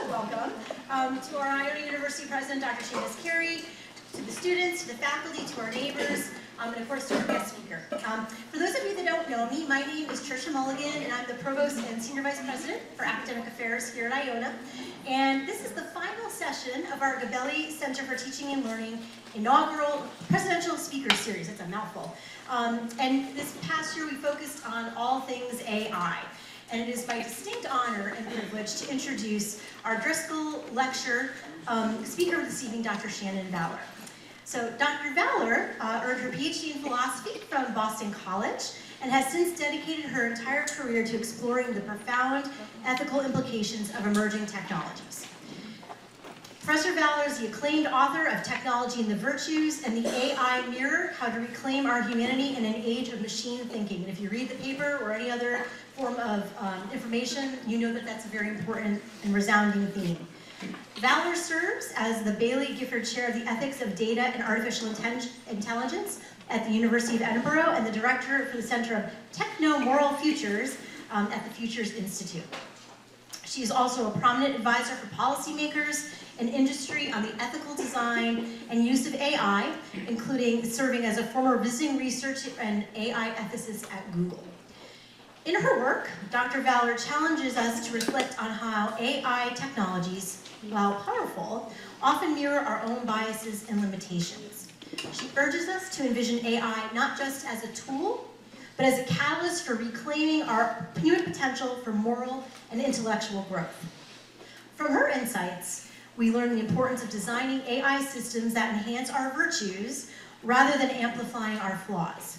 welcome to our Iona University President, Dr. Shannon Vallor, to the students, to the faculty, to our neighbors, and of course to our guest speaker. For those of you that don't know me, my name is Tricia Mulligan, and I'm the Provost and Senior Vice President for Academic Affairs here at Iona. And this is the final session of our Gabelli Center for Teaching and Learning inaugural Presidential Speaker Series. That's a mouthful. And this past year we focused on all things AI. And it is my distinct honor and privilege to introduce our Driscoll Lecture speaker this evening, Dr. Shannon Vallor. So Dr. Vallor earned her Ph.D. in philosophy from Boston College and has since dedicated her entire career to exploring the profound ethical implications of emerging technologies. Professor Vallor is the acclaimed author of Technology and the Virtues and the AI Mirror, How to Reclaim Our Humanity in an Age of Machine Thinking. And if you read the paper or any other form of information, you know that that's a very important and resounding theme. Vallor serves as the Bailey Gifford Chair of the Ethics of Data and Artificial Intelligence at the University of Edinburgh and the Director for the Center of Techno-Moral Futures at the Futures Institute. She is also a prominent advisor for policymakers and industry on the ethical design and use of AI, including serving as a former visiting researcher and AI ethicist at Google. In her work, Dr. Vallor challenges us to reflect on how AI technologies, while powerful, often mirror our own biases and limitations. She urges us to envision AI not just as a tool, but as a catalyst for reclaiming our human potential for moral and intellectual growth. From her insights, we learn the importance of designing AI systems that enhance our virtues rather than amplifying our flaws.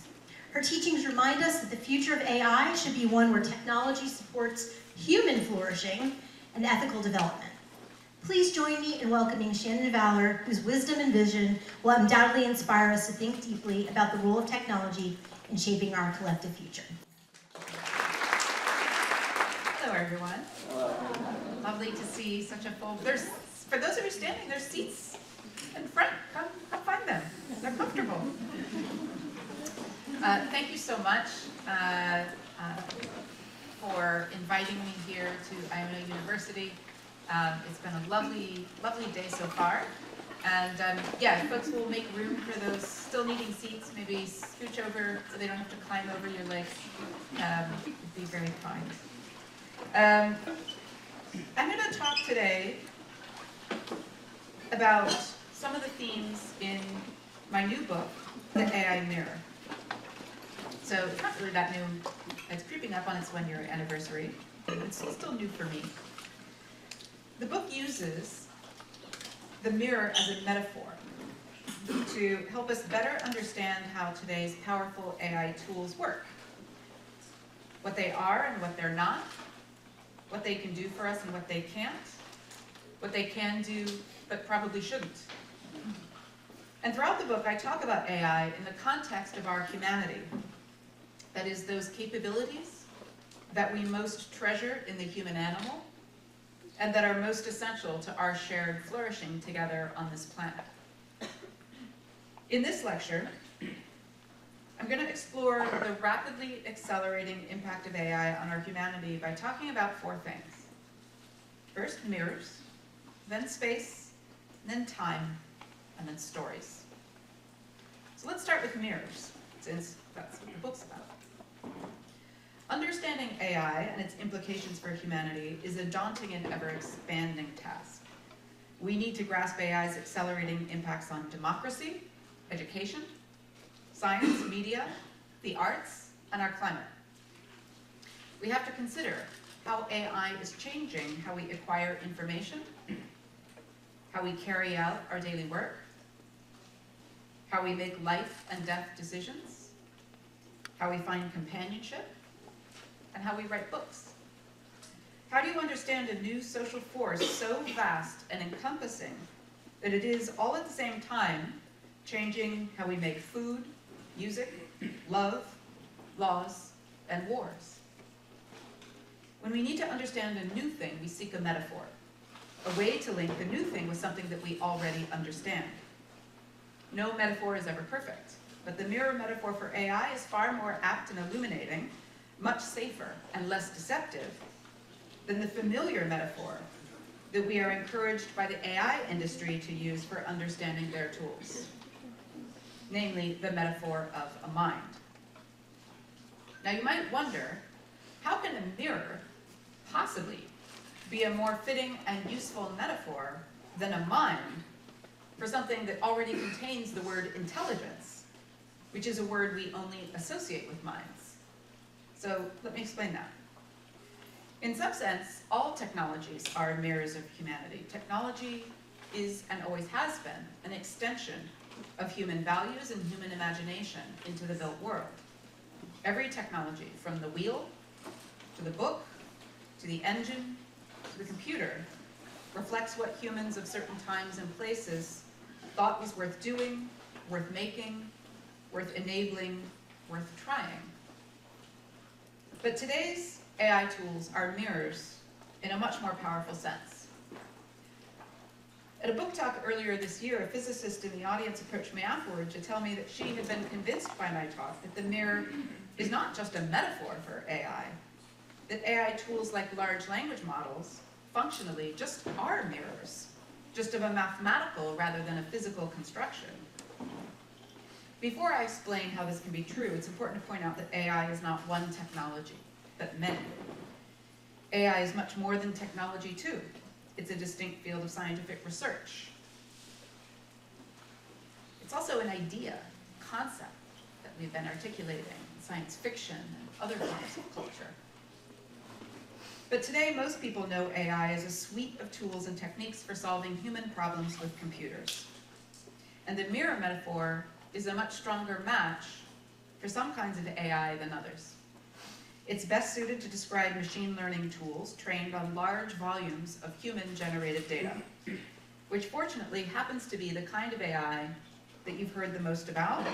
Her teachings remind us that the future of AI should be one where technology supports human flourishing and ethical development. Please join me in welcoming Shannon Vallor, whose wisdom and vision will undoubtedly inspire us to think deeply about the role of technology in shaping our collective future. Hello, everyone. Hello. Lovely to see such a full. For those of you standing, there's seats in front. Come find them. They're comfortable. Thank you so much for inviting me here to Iona University. It's been a lovely day so far. And yeah, folks will make room for those still needing seats. Maybe scooch over so they don't have to climb over your legs. It'd be very kind. I'm going to talk today about some of the themes in my new book, The AI Mirror. So it's not really that new. It's creeping up on its one-year anniversary. It's still new for me. The book uses the mirror as a metaphor to help us better understand how today's powerful AI tools work, what they are and what they're not, what they can do for us and what they can't, what they can do but probably shouldn't. And throughout the book, I talk about AI in the context of our humanity. That is, those capabilities that we most treasure in the human animal and that are most essential to our shared flourishing together on this planet. In this lecture, I'm going to explore the rapidly accelerating impact of AI on our humanity by talking about four things. First, mirrors, then space, then time, and then stories. So let's start with mirrors, since that's what the book's about. Understanding AI and its implications for humanity is a daunting and ever-expanding task. We need to grasp AI's accelerating impacts on democracy, education, science, media, the arts, and our climate. We have to consider how AI is changing how we acquire information, how we carry out our daily work, how we make life and death decisions, how we find companionship, and how we write books. How do you understand a new social force so vast and encompassing that it is all at the same time changing how we make food, music, love, laws, and wars? When we need to understand a new thing, we seek a metaphor, a way to link the new thing with something that we already understand. No metaphor is ever perfect, but the mirror metaphor for AI is far more apt and illuminating, much safer and less deceptive than the familiar metaphor that we are encouraged by the AI industry to use for understanding their tools, namely the metaphor of a mind. Now you might wonder, how can a mirror possibly be a more fitting and useful metaphor than a mind for something that already contains the word intelligence, which is a word we only associate with minds? So let me explain that. In some sense, all technologies are mirrors of humanity. Technology is, and always has been, an extension of human values and human imagination into the built world. Every technology, from the wheel, to the book, to the engine, to the computer, reflects what humans of certain times and places thought was worth doing, worth making, worth enabling, worth trying. But today's AI tools are mirrors in a much more powerful sense. At a book talk earlier this year, a physicist in the audience approached me afterward to tell me that she had been convinced by my talk that the mirror is not just a metaphor for AI, that AI tools like large language models functionally just are mirrors, just of a mathematical rather than a physical construction. Before I explain how this can be true, it's important to point out that AI is not one technology, but many. AI is much more than technology too. It's a distinct field of scientific research. It's also an idea, concept that we've been articulating in science fiction and other forms of culture. But today, most people know AI as a suite of tools and techniques for solving human problems with computers. And the mirror metaphor is a much stronger match for some kinds of AI than others. It's best suited to describe machine learning tools trained on large volumes of human-generated data, which fortunately happens to be the kind of AI that you've heard the most about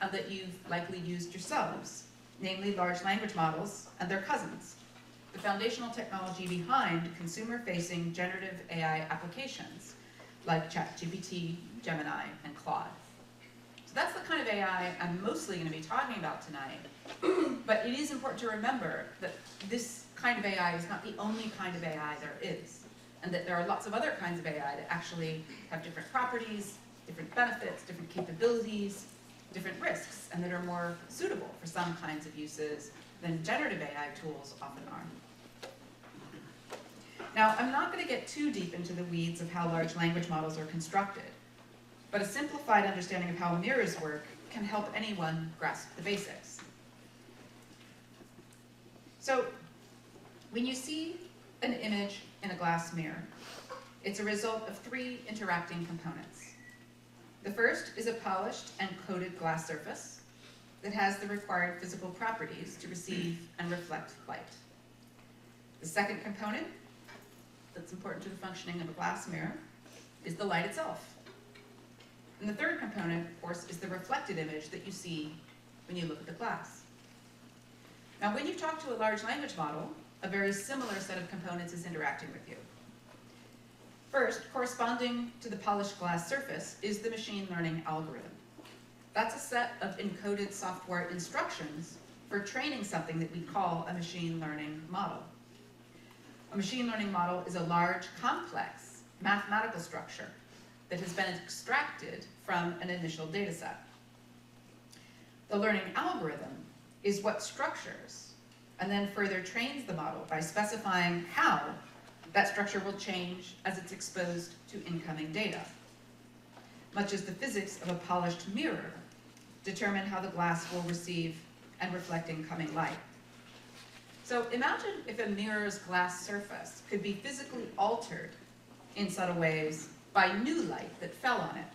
and that you've likely used yourselves, namely large language models and their cousins, the foundational technology behind consumer-facing generative AI applications like ChatGPT, Gemini, and Claude. So that's the kind of AI I'm mostly going to be talking about tonight. But it is important to remember that this kind of AI is not the only kind of AI there is, and that there are lots of other kinds of AI that actually have different properties, different benefits, different capabilities, different risks, and that are more suitable for some kinds of uses than generative AI tools often are. Now, I'm not going to get too deep into the weeds of how large language models are constructed, but a simplified understanding of how mirrors work can help anyone grasp the basics. So, when you see an image in a glass mirror, it's a result of three interacting components. The first is a polished and coated glass surface that has the required physical properties to receive and reflect light. The second component that's important to the functioning of a glass mirror is the light itself. And the third component, of course, is the reflected image that you see when you look at the glass. Now, when you talk to a large language model, a very similar set of components is interacting with you. First, corresponding to the polished glass surface is the machine learning algorithm. That's a set of encoded software instructions for training something that we call a machine learning model. A machine learning model is a large, complex mathematical structure that has been extracted from an initial data set. The learning algorithm is what structures and then further trains the model by specifying how that structure will change as it's exposed to incoming data, much as the physics of a polished mirror determine how the glass will receive and reflect incoming light. So imagine if a mirror's glass surface could be physically altered in subtle ways by new light that fell on it,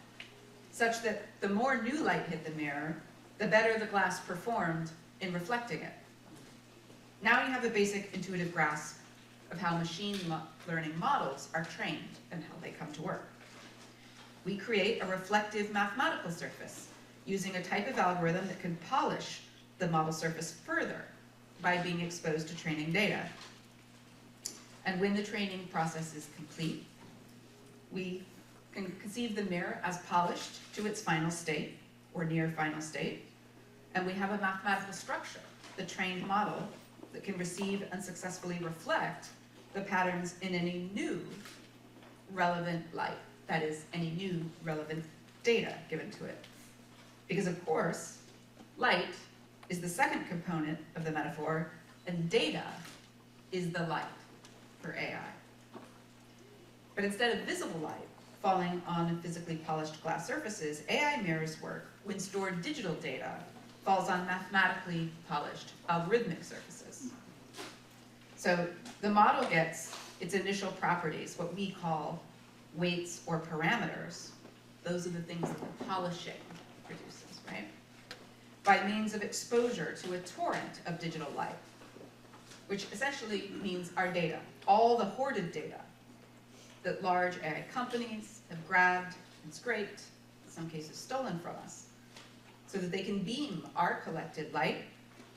such that the more new light hit the mirror, the better the glass performed in reflecting it. Now you have a basic intuitive grasp of how machine learning models are trained and how they come to work. We create a reflective mathematical surface using a type of algorithm that can polish the model surface further by being exposed to training data. And when the training process is complete, we can conceive the mirror as polished to its final state, or near final state, and we have a mathematical structure, the trained model, that can receive and successfully reflect the patterns in any new relevant light, that is, any new relevant data given to it. Because of course, light is the second component of the metaphor, and data is the light for AI. But instead of visible light falling on physically polished glass surfaces, AI mirrors work when stored digital data falls on mathematically polished algorithmic surfaces. So the model gets its initial properties, what we call weights or parameters. Those are the things that the polishing produces, right? By means of exposure to a torrent of digital light, which essentially means our data, all the hoarded data that large AI companies have grabbed and scraped, in some cases stolen from us, so that they can beam our collected light,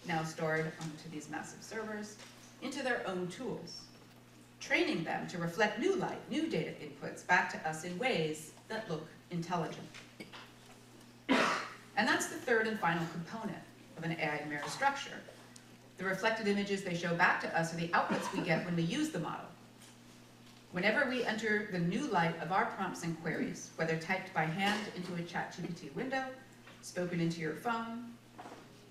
now stored onto these massive servers, into their own tools, training them to reflect new light, new data inputs back to us in ways that look intelligent. And that's the third and final component of an AI mirror structure. The reflected images they show back to us are the outputs we get when we use the model. Whenever we enter the new light of our prompts and queries, whether typed by hand into a ChatGPT window, spoken into your phone,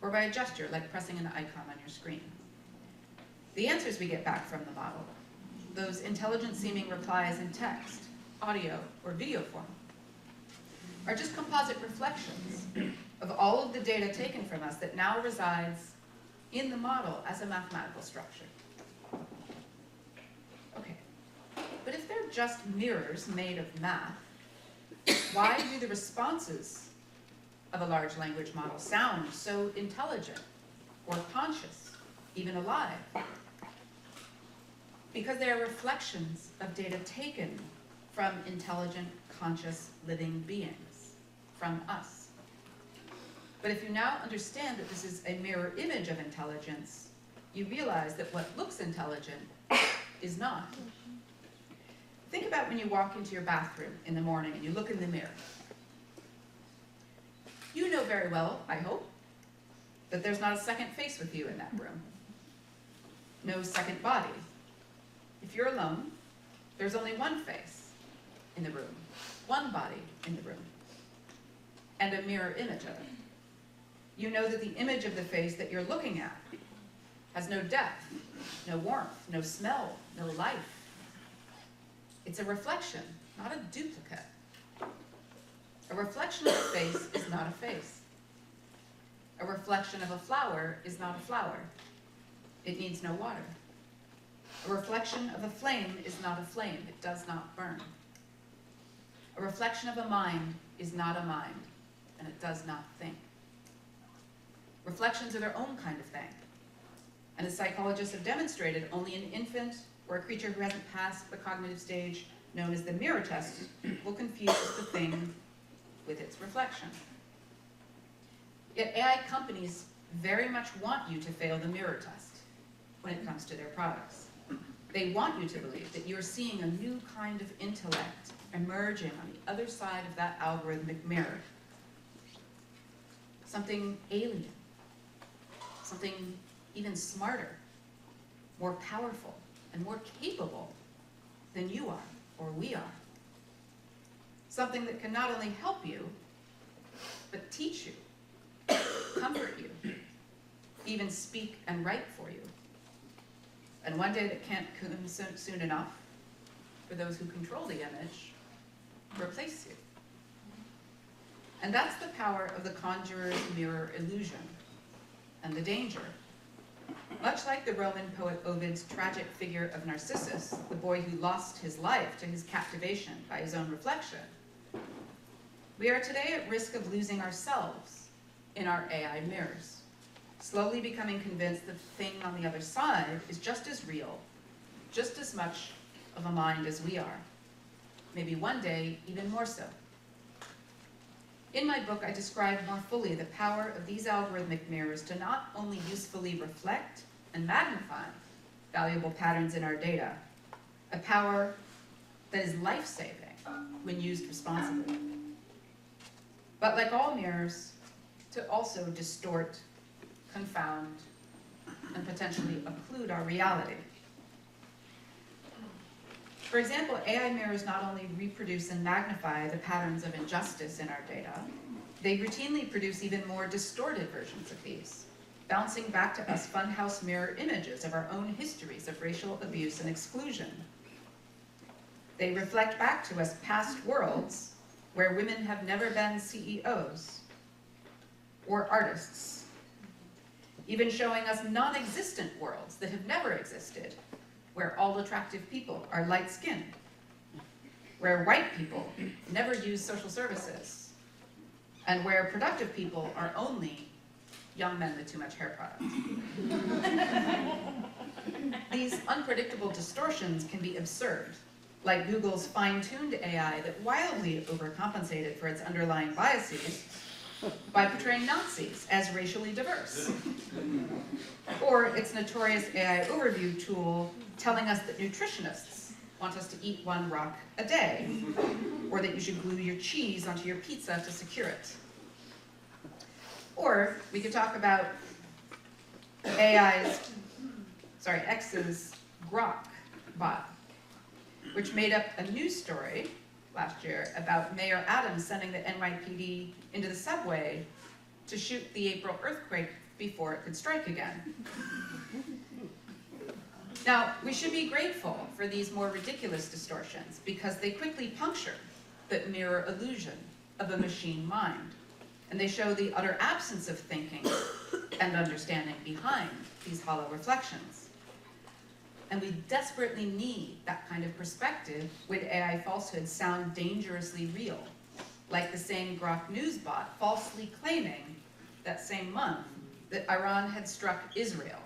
or by a gesture like pressing an icon on your screen, the answers we get back from the model, those intelligent-seeming replies in text, audio, or video form, are just composite reflections of all of the data taken from us that now resides in the model as a mathematical structure. Okay, but if they're just mirrors made of math, why do the responses of a large language model sound so intelligent or conscious, even alive? Because they are reflections of data taken from intelligent, conscious, living beings, from us. But if you now understand that this is a mirror image of intelligence, you realize that what looks intelligent is not. Think about when you walk into your bathroom in the morning and you look in the mirror. You know very well, I hope, that there's not a second face with you in that room. No second body. If you're alone, there's only one face in the room, one body in the room, and a mirror image of it. You know that the image of the face that you're looking at has no depth, no warmth, no smell, no life. It's a reflection, not a duplicate. A reflection of a face is not a face. A reflection of a flower is not a flower. It needs no water. A reflection of a flame is not a flame. It does not burn. A reflection of a mind is not a mind, and it does not think. Reflections are their own kind of thing. And as psychologists have demonstrated, only an infant or a creature who hasn't passed the cognitive stage known as the mirror test will confuse the thing with its reflection. Yet AI companies very much want you to fail the mirror test when it comes to their products. They want you to believe that you're seeing a new kind of intellect emerging on the other side of that algorithmic mirror. Something alien, something even smarter, more powerful, and more capable than you are, or we are. Something that can not only help you, but teach you, comfort you, even speak and write for you. And one day that can't come soon enough for those who control the image, replace you. And that's the power of the conjurer's mirror illusion and the danger. Much like the Roman poet Ovid's tragic figure of Narcissus, the boy who lost his life to his captivation by his own reflection, we are today at risk of losing ourselves in our AI mirrors, slowly becoming convinced that the thing on the other side is just as real, just as much of a mind as we are. Maybe one day, even more so. In my book, I describe more fully the power of these algorithmic mirrors to not only usefully reflect and magnify valuable patterns in our data, a power that is life-saving when used responsibly. But like all mirrors, to also distort, confound, and potentially occlude our reality. For example, AI mirrors not only reproduce and magnify the patterns of injustice in our data, they routinely produce even more distorted versions of these, bouncing back to us funhouse mirror images of our own histories of racial abuse and exclusion. They reflect back to us past worlds where women have never been CEOs or artists, even showing us non-existent worlds that have never existed, where all attractive people are light-skinned, where white people never use social services, and where productive people are only young men with too much hair product. These unpredictable distortions can be absurd, like Google's fine-tuned AI that wildly overcompensated for its underlying biases by portraying Nazis as racially diverse. Or its notorious AI overview tool telling us that nutritionists want us to eat 1 rock a day, or that you should glue your cheese onto your pizza to secure it. Or we could talk about X's Grok bot, which made up a news story last year about Mayor Adams sending the NYPD into the subway to shoot the April earthquake before it could strike again. Now, we should be grateful for these more ridiculous distortions because they quickly puncture the mirror illusion of a machine mind, and they show the utter absence of thinking and understanding behind these hollow reflections. And we desperately need that kind of perspective when AI falsehoods sound dangerously real, like the same Grok news bot falsely claiming that same month that Iran had struck Israel.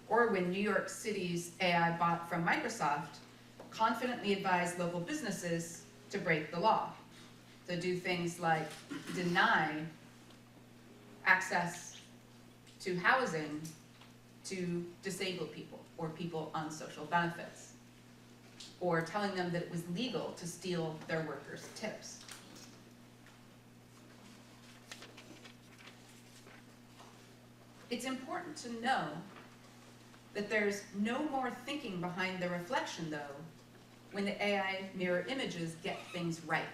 Or when New York City's AI bot from Microsoft confidently advised local businesses to break the law, to do things like deny access to housing to disabled people or people on social benefits, or telling them that it was legal to steal their workers' tips. It's important to know that there's no more thinking behind the reflection, though, when the AI mirror images get things right.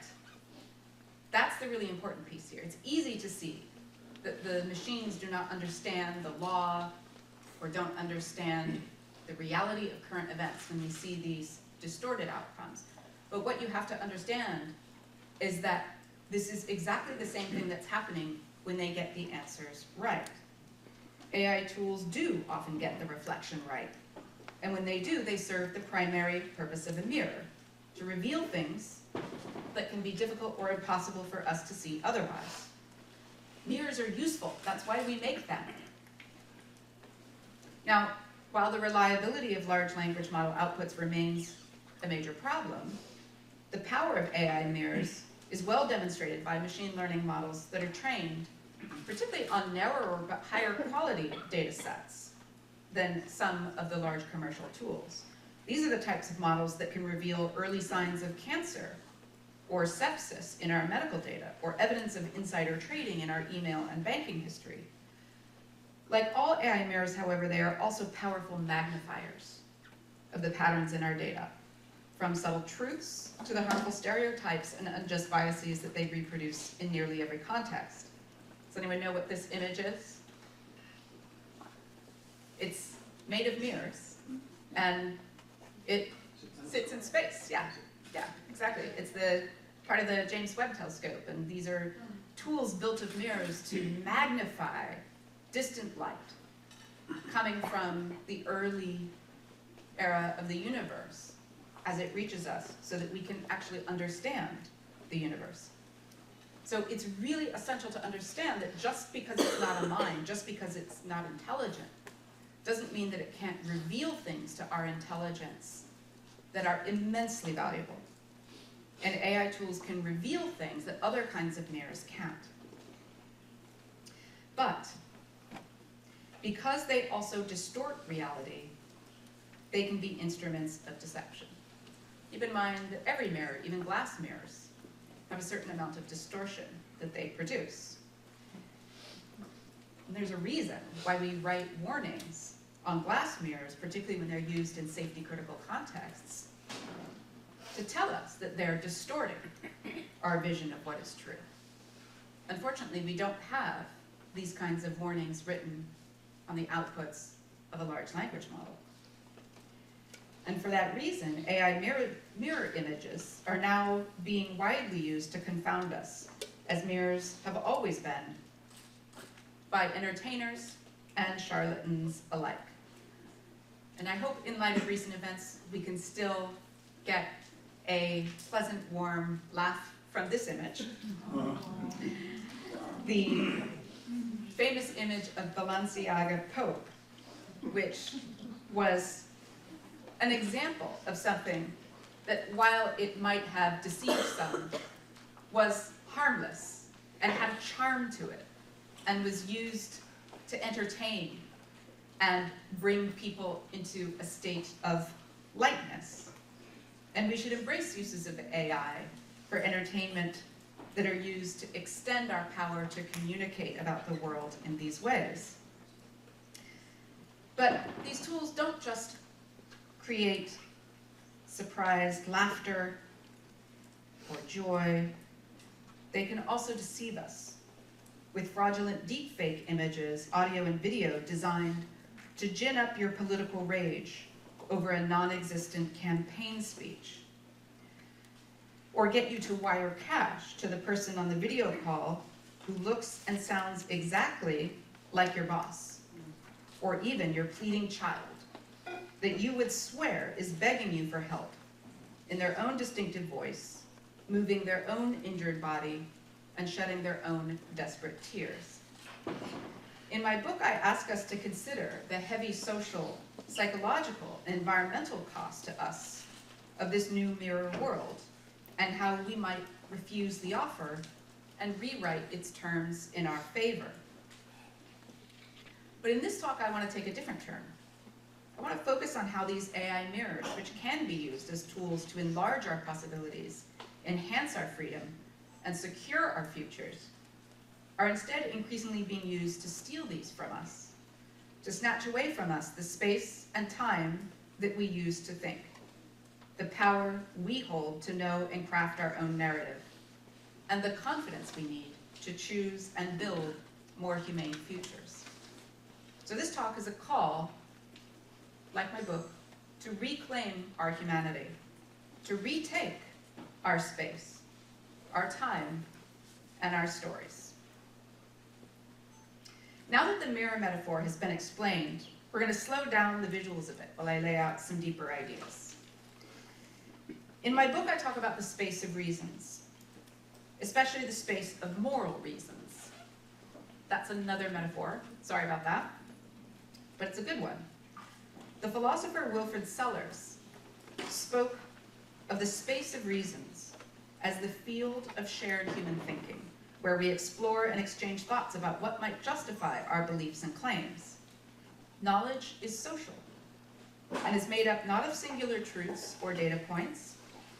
That's the really important piece here. It's easy to see that the machines do not understand the law or don't understand the reality of current events when we see these distorted outcomes. But what you have to understand is that this is exactly the same thing that's happening when they get the answers right. AI tools do often get the reflection right. And when they do, they serve the primary purpose of a mirror, to reveal things that can be difficult or impossible for us to see otherwise. Mirrors are useful. That's why we make them. Now, while the reliability of large language model outputs remains a major problem, the power of AI mirrors is well demonstrated by machine learning models that are trained particularly on narrower but higher quality data sets than some of the large commercial tools. These are the types of models that can reveal early signs of cancer or sepsis in our medical data, or evidence of insider trading in our email and banking history. Like all AI mirrors, however, they are also powerful magnifiers of the patterns in our data, from subtle truths to the harmful stereotypes and unjust biases that they reproduce in nearly every context. Does anyone know what this image is? It's made of mirrors, and it sits in space. Yeah, exactly. It's the part of the James Webb Telescope, and these are tools built of mirrors to magnify distant light coming from the early era of the universe as it reaches us so that we can actually understand the universe. So it's really essential to understand that just because it's not a mind, just because it's not intelligent, doesn't mean that it can't reveal things to our intelligence that are immensely valuable. And AI tools can reveal things that other kinds of mirrors can't. But because they also distort reality, they can be instruments of deception. Keep in mind that every mirror, even glass mirrors, have a certain amount of distortion that they produce. And there's a reason why we write warnings on glass mirrors, particularly when they're used in safety-critical contexts, to tell us that they're distorting our vision of what is true. Unfortunately, we don't have these kinds of warnings written on the outputs of a large language model. And for that reason, AI mirror images are now being widely used to confound us, as mirrors have always been, by entertainers and charlatans alike. And I hope in light of recent events, we can still get a pleasant, warm laugh from this image. The famous image of Balenciaga Pope, which was an example of something that, while it might have deceived some, was harmless and had a charm to it, and was used to entertain and bring people into a state of lightness. And we should embrace uses of AI for entertainment that are used to extend our power to communicate about the world in these ways. But these tools don't just create surprised laughter or joy. They can also deceive us with fraudulent deepfake images, audio and video designed to gin up your political rage over a non-existent campaign speech, or get you to wire cash to the person on the video call who looks and sounds exactly like your boss, or even your pleading child, that you would swear is begging you for help in their own distinctive voice, moving their own injured body, and shedding their own desperate tears. In my book, I ask us to consider the heavy social, psychological, and environmental cost to us of this new mirror world, and how we might refuse the offer and rewrite its terms in our favor. But in this talk, I want to take a different turn. I want to focus on how these AI mirrors, which can be used as tools to enlarge our possibilities, enhance our freedom, and secure our futures, are instead increasingly being used to steal these from us, to snatch away from us the space and time that we use to think, the power we hold to know and craft our own narrative, and the confidence we need to choose and build more humane futures. So this talk is a call, like my book, to reclaim our humanity, to retake our space, our time, and our stories. Now that the mirror metaphor has been explained, we're going to slow down the visuals a bit while I lay out some deeper ideas. In my book, I talk about the space of reasons, especially the space of moral reasons. That's another metaphor, sorry about that, but it's a good one. The philosopher Wilfrid Sellars spoke of the space of reasons as the field of shared human thinking, where we explore and exchange thoughts about what might justify our beliefs and claims. Knowledge is social and is made up not of singular truths or data points,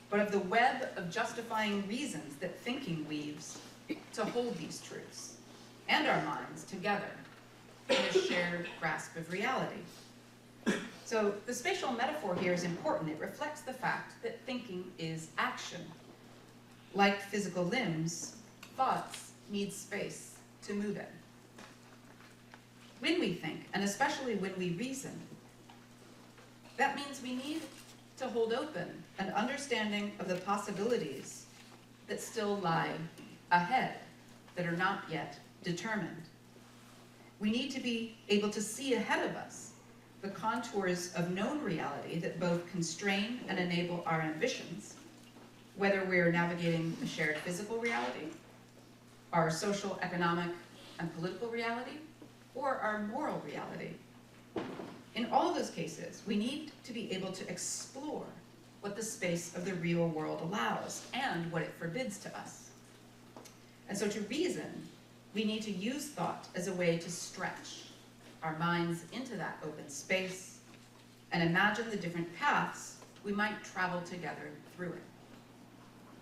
but of the web of justifying reasons that thinking weaves to hold these truths and our minds together in a shared grasp of reality. So the spatial metaphor here is important. It reflects the fact that thinking is action. Like physical limbs, thoughts need space to move in. When we think, and especially when we reason, that means we need to hold open an understanding of the possibilities that still lie ahead, that are not yet determined. We need to be able to see ahead of us the contours of known reality that both constrain and enable our ambitions, whether we're navigating a shared physical reality, our social, economic, and political reality, or our moral reality. In all those cases, we need to be able to explore what the space of the real world allows and what it forbids to us. And so to reason, we need to use thought as a way to stretch our minds into that open space and imagine the different paths we might travel together through it.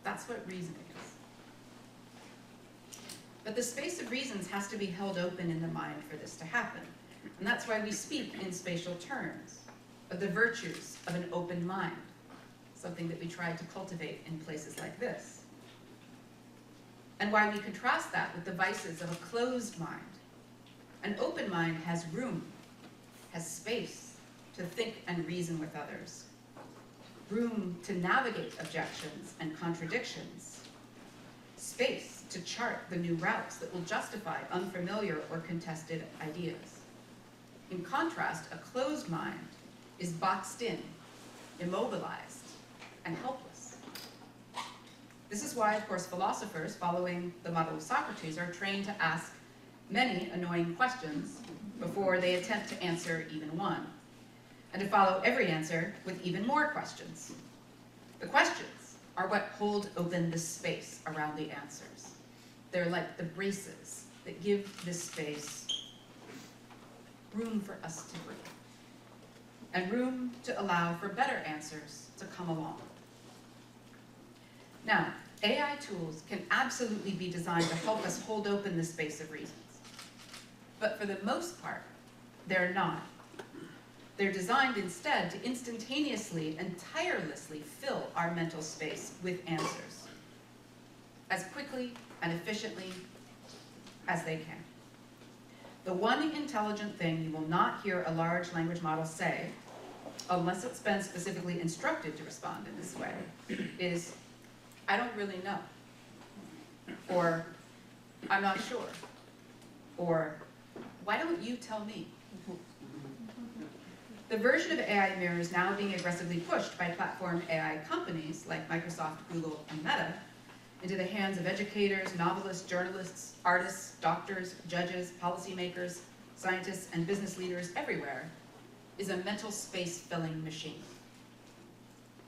That's what reasoning is. But the space of reasons has to be held open in the mind for this to happen. And that's why we speak in spatial terms of the virtues of an open mind, something that we try to cultivate in places like this. And why we contrast that with the vices of a closed mind. An open mind has room, has space to think and reason with others, room to navigate objections and contradictions, space to chart the new routes that will justify unfamiliar or contested ideas. In contrast, a closed mind is boxed in, immobilized, and helpless. This is why, of course, philosophers, following the model of Socrates, are trained to ask many annoying questions before they attempt to answer even one, and to follow every answer with even more questions. The questions are what hold open the space around the answers. They're like the braces that give this space room for us to breathe, and room to allow for better answers to come along. Now, AI tools can absolutely be designed to help us hold open the space of reasons. But for the most part, they're not. They're designed instead to instantaneously and tirelessly fill our mental space with answers, as quickly and efficiently as they can. The one intelligent thing you will not hear a large language model say, unless it's been specifically instructed to respond in this way, is, "I don't really know," or "I'm not sure," or "Why don't you tell me?" The version of AI Mirror is now being aggressively pushed by platform AI companies like Microsoft, Google, and Meta into the hands of educators, novelists, journalists, artists, doctors, judges, policymakers, scientists, and business leaders everywhere, is a mental space filling machine.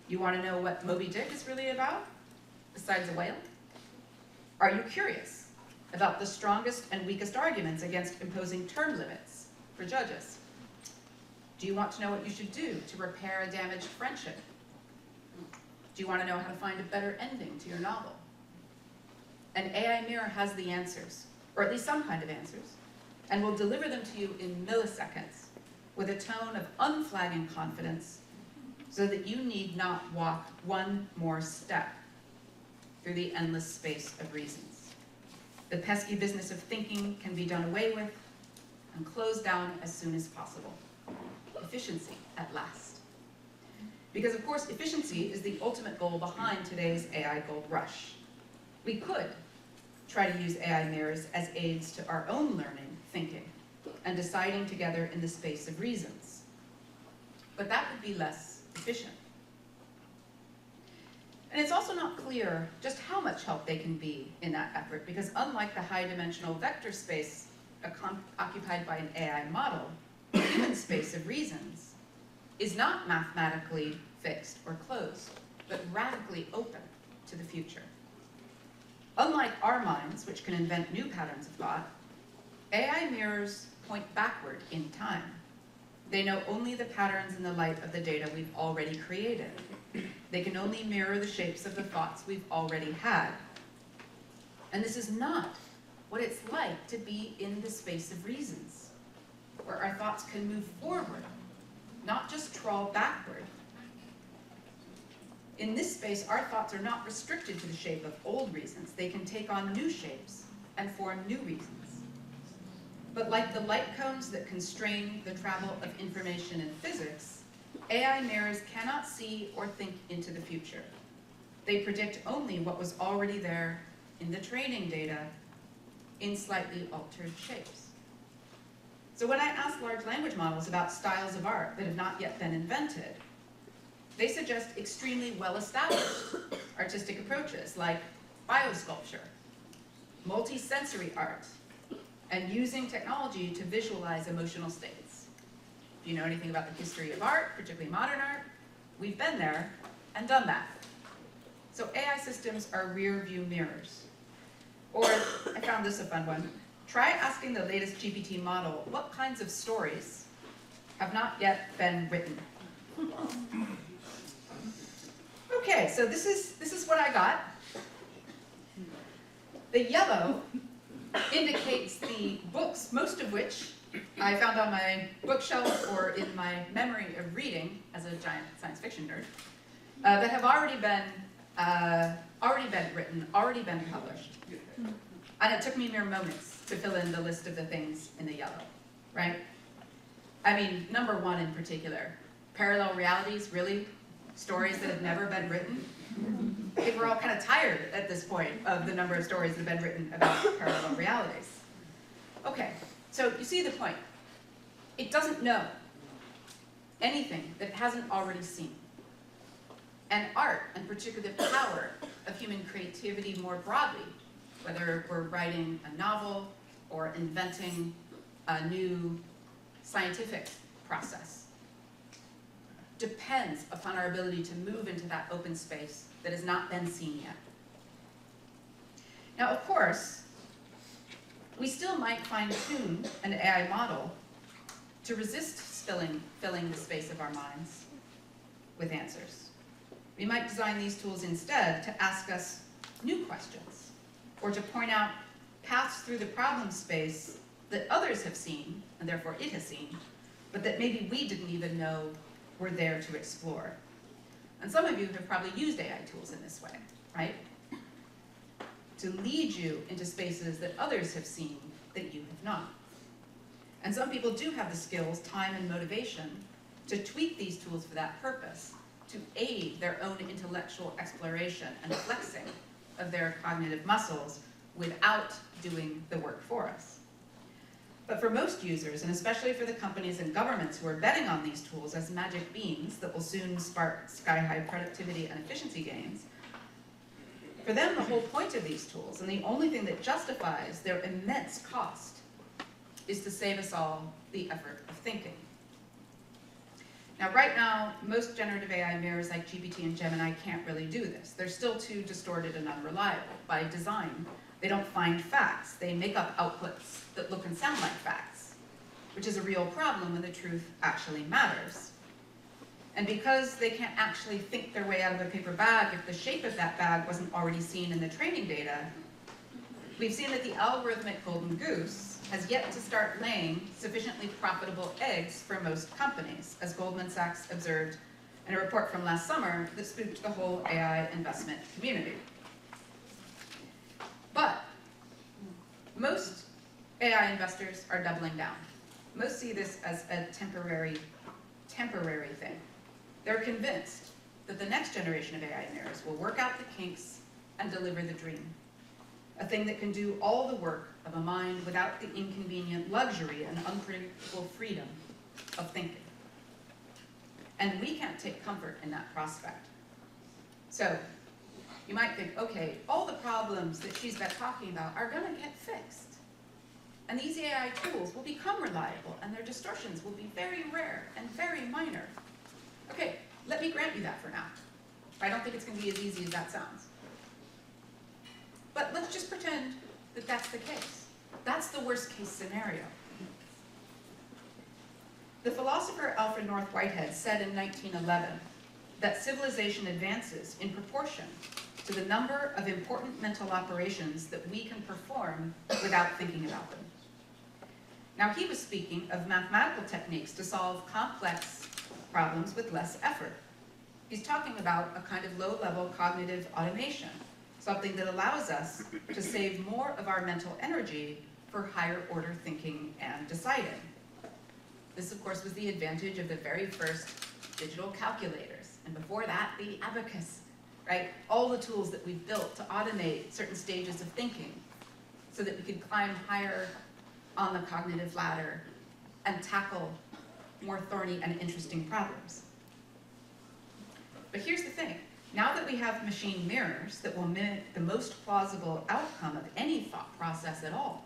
You want to know what Moby Dick is really about, besides a whale? Are you curious about the strongest and weakest arguments against imposing term limits for judges? Do you want to know what you should do to repair a damaged friendship? Do you want to know how to find a better ending to your novel? An AI Mirror has the answers, or at least some kind of answers, and will deliver them to you in milliseconds with a tone of unflagging confidence so that you need not walk one more step through the endless space of reasons. The pesky business of thinking can be done away with and closed down as soon as possible. Efficiency at last. Because of course, efficiency is the ultimate goal behind today's AI gold rush. We could try to use AI mirrors as aids to our own learning, thinking, and deciding together in the space of reasons. But that would be less efficient. And it's also not clear just how much help they can be in that effort, because unlike the high-dimensional vector space occupied by an AI model, the human space of reasons is not mathematically fixed or closed, but radically open to the future. Unlike our minds, which can invent new patterns of thought, AI mirrors point backward in time. They know only the patterns in the light of the data we've already created. They can only mirror the shapes of the thoughts we've already had. And this is not what it's like to be in the space of reasons, where our thoughts can move forward, not just trawl backward. In this space, our thoughts are not restricted to the shape of old reasons. They can take on new shapes and form new reasons. But like the light cones that constrain the travel of information in physics, AI mirrors cannot see or think into the future. They predict only what was already there in the training data in slightly altered shapes. So when I ask large language models about styles of art that have not yet been invented, they suggest extremely well-established artistic approaches like biosculpture, multi-sensory art, and using technology to visualize emotional states. If you know anything about the history of art, particularly modern art, we've been there and done that. So AI systems are rear view mirrors. Or, I found this a fun one, try asking the latest GPT model what kinds of stories have not yet been written. Okay, so this is what I got. The yellow indicates the books, most of which I found on my bookshelf or in my memory of reading as a giant science fiction nerd that have already been written, already been published. And it took me mere moments to fill in the list of the things in the yellow, right? I mean, number one in particular, parallel realities, really? Stories that have never been written? I think we're all kind of tired at this point of the number of stories that have been written about parallel realities. Okay, so you see the point. It doesn't know anything that it hasn't already seen. And art, and particularly the power of human creativity more broadly, whether we're writing a novel or inventing a new scientific process, depends upon our ability to move into that open space that has not been seen yet. Now, of course, we still might fine-tune an AI model to resist filling the space of our minds with answers. We might design these tools instead to ask us new questions, or to point out paths through the problem space that others have seen, and therefore it has seen, but that maybe we didn't even know were there to explore. And some of you have probably used AI tools in this way, right? To lead you into spaces that others have seen that you have not. And some people do have the skills, time, and motivation to tweak these tools for that purpose, to aid their own intellectual exploration and flexing of their cognitive muscles without doing the work for us. But for most users, and especially for the companies and governments who are betting on these tools as magic beans that will soon spark sky-high productivity and efficiency gains, for them the whole point of these tools, and the only thing that justifies their immense cost, is to save us all the effort of thinking. Now, right now, most generative AI mirrors like GPT and Gemini can't really do this. They're still too distorted and unreliable. By design, they don't find facts. They make up outputs that look and sound like facts, which is a real problem when the truth actually matters. And because they can't actually think their way out of a paper bag if the shape of that bag wasn't already seen in the training data, we've seen that the algorithmic golden goose has yet to start laying sufficiently profitable eggs for most companies, as Goldman Sachs observed in a report from last summer that spooked the whole AI investment community. But most AI investors are doubling down. Most see this as a temporary thing. They're convinced that the next generation of AI mirrors will work out the kinks and deliver the dream. A thing that can do all the work of a mind without the inconvenient luxury and unpredictable freedom of thinking. And we can't take comfort in that prospect. So you might think, okay, all the problems that she's been talking about are going to get fixed. And these AI tools will become reliable, and their distortions will be very rare and very minor. Okay, let me grant you that for now. I don't think it's going to be as easy as that sounds. But let's just pretend that that's the case. That's the worst case scenario. The philosopher Alfred North Whitehead said in 1911 that civilization advances in proportion to the number of important mental operations that we can perform without thinking about them. Now, he was speaking of mathematical techniques to solve complex problems with less effort. He's talking about a kind of low-level cognitive automation, something that allows us to save more of our mental energy for higher-order thinking and deciding. This, of course, was the advantage of the very first digital calculators, and before that, the abacus, right? All the tools that we've built to automate certain stages of thinking so that we could climb higher on the cognitive ladder and tackle more thorny and interesting problems. But here's the thing. Now that we have machine mirrors that will mimic the most plausible outcome of any thought process at all,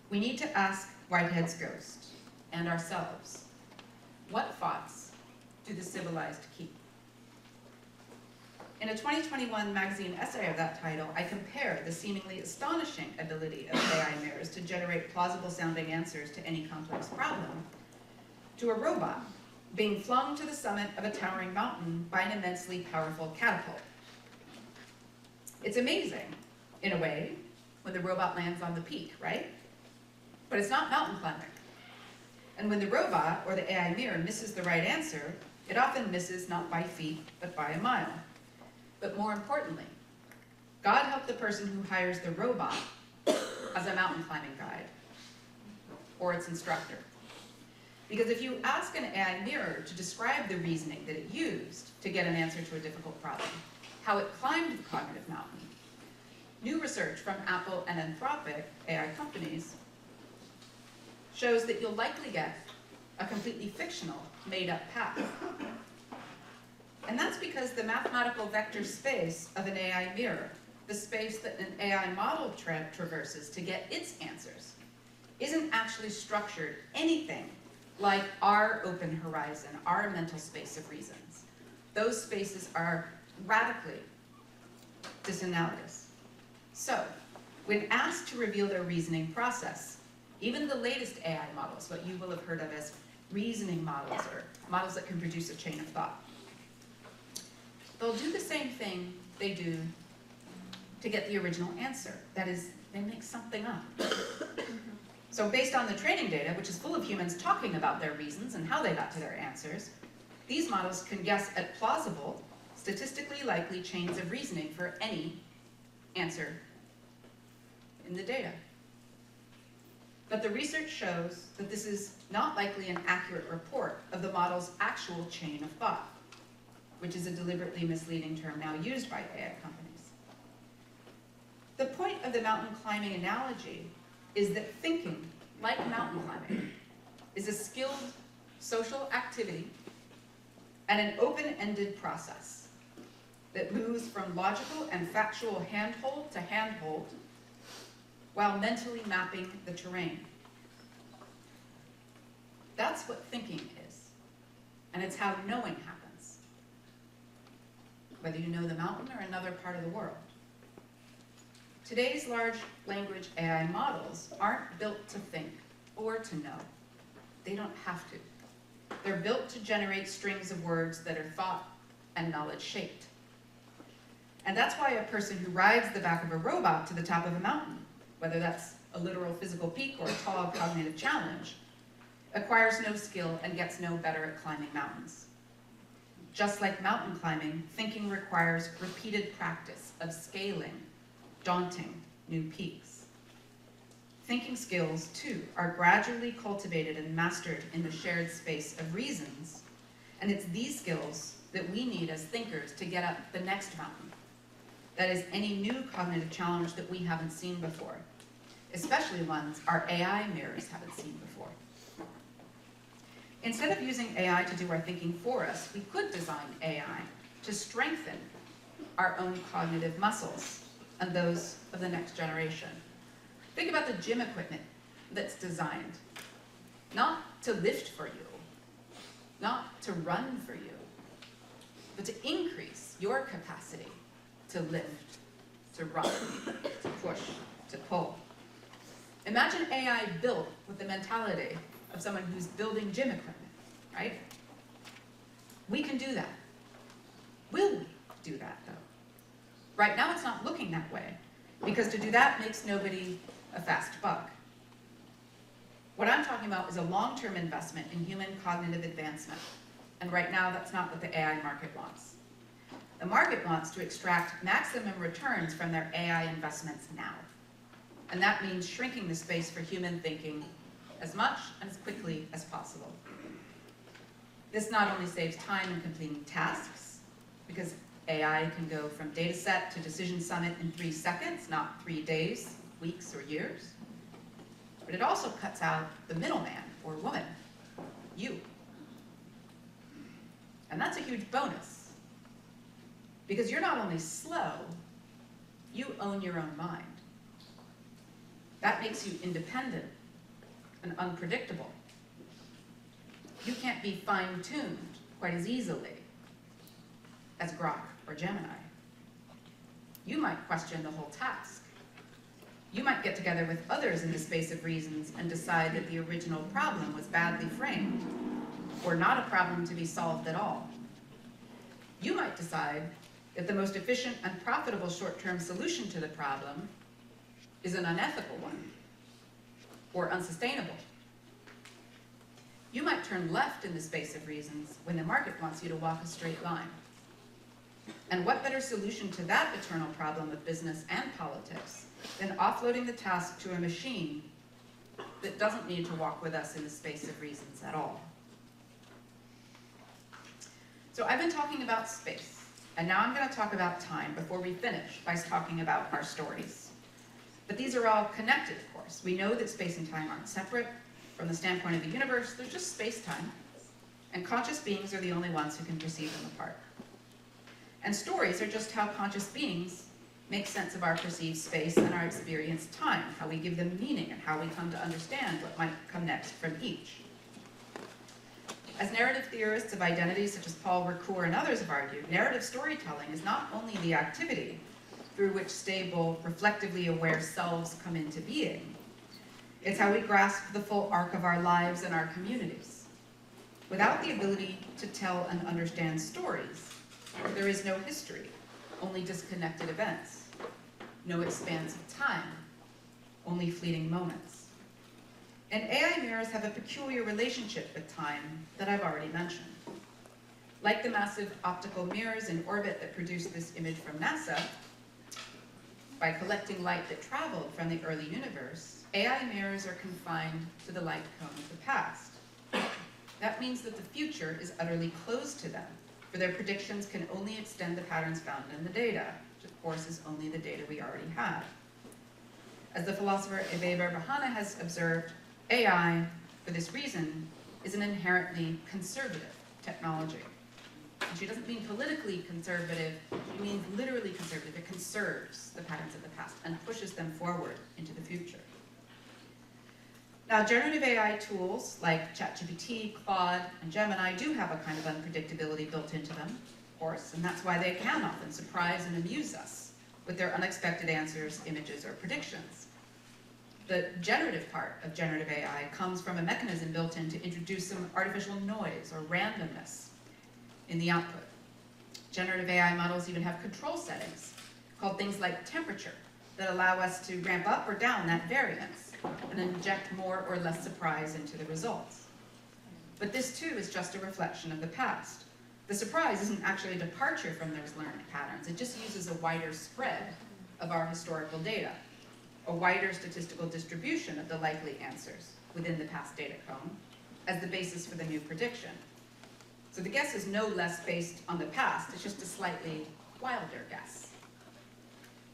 we need to ask Whitehead's ghost and ourselves, what thoughts do the civilized keep? In a 2021 magazine essay of that title, I compare the seemingly astonishing ability of AI mirrors to generate plausible sounding answers to any complex problem to a robot being flung to the summit of a towering mountain by an immensely powerful catapult. It's amazing, in a way, when the robot lands on the peak, right? But it's not mountain climbing. And when the robot or the AI mirror misses the right answer, it often misses not by feet, but by a mile. But more importantly, God help the person who hires the robot as a mountain climbing guide or its instructor. Because if you ask an AI mirror to describe the reasoning that it used to get an answer to a difficult problem, how it climbed the cognitive mountain, new research from Apple and Anthropic, AI companies, shows that you'll likely get a completely fictional, made-up path. And that's because the mathematical vector space of an AI mirror, the space that an AI model traverses to get its answers, isn't actually structured anything like our open horizon, our mental space of reasons. Those spaces are radically disanalogous. So, when asked to reveal their reasoning process, even the latest AI models, what you will have heard of as reasoning models, or models that can produce a chain of thought, they'll do the same thing they do to get the original answer. That is, they make something up. So based on the training data, which is full of humans talking about their reasons and how they got to their answers, these models can guess at plausible, statistically likely chains of reasoning for any answer in the data. But the research shows that this is not likely an accurate report of the model's actual chain of thought, which is a deliberately misleading term now used by AI companies. The point of the mountain climbing analogy is that thinking, like mountain climbing, is a skilled social activity and an open-ended process that moves from logical and factual handhold to handhold while mentally mapping the terrain. That's what thinking is, and it's how knowing happens, whether you know the mountain or another part of the world. Today's large language AI models aren't built to think or to know. They don't have to. They're built to generate strings of words that are thought and knowledge shaped. And that's why a person who rides the back of a robot to the top of a mountain, whether that's a literal physical peak or a tall cognitive challenge, acquires no skill and gets no better at climbing mountains. Just like mountain climbing, thinking requires repeated practice of scaling daunting new peaks. Thinking skills, too, are gradually cultivated and mastered in the shared space of reasons, and it's these skills that we need as thinkers to get up the next mountain. That is, any new cognitive challenge that we haven't seen before, especially ones our AI mirrors haven't seen before. Instead of using AI to do our thinking for us, we could design AI to strengthen our own cognitive muscles and those of the next generation. Think about the gym equipment that's designed not to lift for you, not to run for you, but to increase your capacity to lift, to run, to push, to pull. Imagine AI built with the mentality of someone who's building gym equipment, right? We can do that. Will we do that, though? Right now, it's not looking that way, because to do that makes nobody a fast buck. What I'm talking about is a long-term investment in human cognitive advancement, and right now, that's not what the AI market wants. The market wants to extract maximum returns from their AI investments now, and that means shrinking the space for human thinking as much and as quickly as possible. This not only saves time in completing tasks, because AI can go from data set to decision summit in 3 seconds, not 3 days, weeks, or years. But it also cuts out the middleman or woman, you. And that's a huge bonus, because you're not only slow, you own your own mind. That makes you independent and unpredictable. You can't be fine-tuned quite as easily as Grok or Gemini. You might question the whole task. You might get together with others in the space of reasons and decide that the original problem was badly framed, or not a problem to be solved at all. You might decide that the most efficient and profitable short-term solution to the problem is an unethical one, or unsustainable. You might turn left in the space of reasons when the market wants you to walk a straight line. And what better solution to that eternal problem of business and politics than offloading the task to a machine that doesn't need to walk with us in the space of reasons at all? So I've been talking about space, and now I'm going to talk about time before we finish by talking about our stories. But these are all connected, of course. We know that space and time aren't separate. From the standpoint of the universe, there's just space-time, and conscious beings are the only ones who can perceive them apart. And stories are just how conscious beings make sense of our perceived space and our experienced time, how we give them meaning and how we come to understand what might come next from each. As narrative theorists of identity such as Paul Ricoeur and others have argued, narrative storytelling is not only the activity through which stable, reflectively aware selves come into being, it's how we grasp the full arc of our lives and our communities. Without the ability to tell and understand stories, there is no history, only disconnected events, no expanse of time, only fleeting moments. And AI mirrors have a peculiar relationship with time that I've already mentioned. Like the massive optical mirrors in orbit that produced this image from NASA, by collecting light that traveled from the early universe, AI mirrors are confined to the light cone of the past. That means that the future is utterly closed to them, for their predictions can only extend the patterns found in the data, which of course is only the data we already have. As the philosopher Weber Bahana has observed, AI, for this reason, is an inherently conservative technology. And she doesn't mean politically conservative, she means literally conservative. It conserves the patterns of the past and pushes them forward into the future. Now, generative AI tools like ChatGPT, Claude, and Gemini do have a kind of unpredictability built into them, of course, and that's why they can often surprise and amuse us with their unexpected answers, images, or predictions. The generative part of generative AI comes from a mechanism built in to introduce some artificial noise or randomness in the output. Generative AI models even have control settings called things like temperature that allow us to ramp up or down that variance and inject more or less surprise into the results. But this too is just a reflection of the past. The surprise isn't actually a departure from those learned patterns. It just uses a wider spread of our historical data, a wider statistical distribution of the likely answers within the past data cone as the basis for the new prediction. So the guess is no less based on the past, it's just a slightly wilder guess.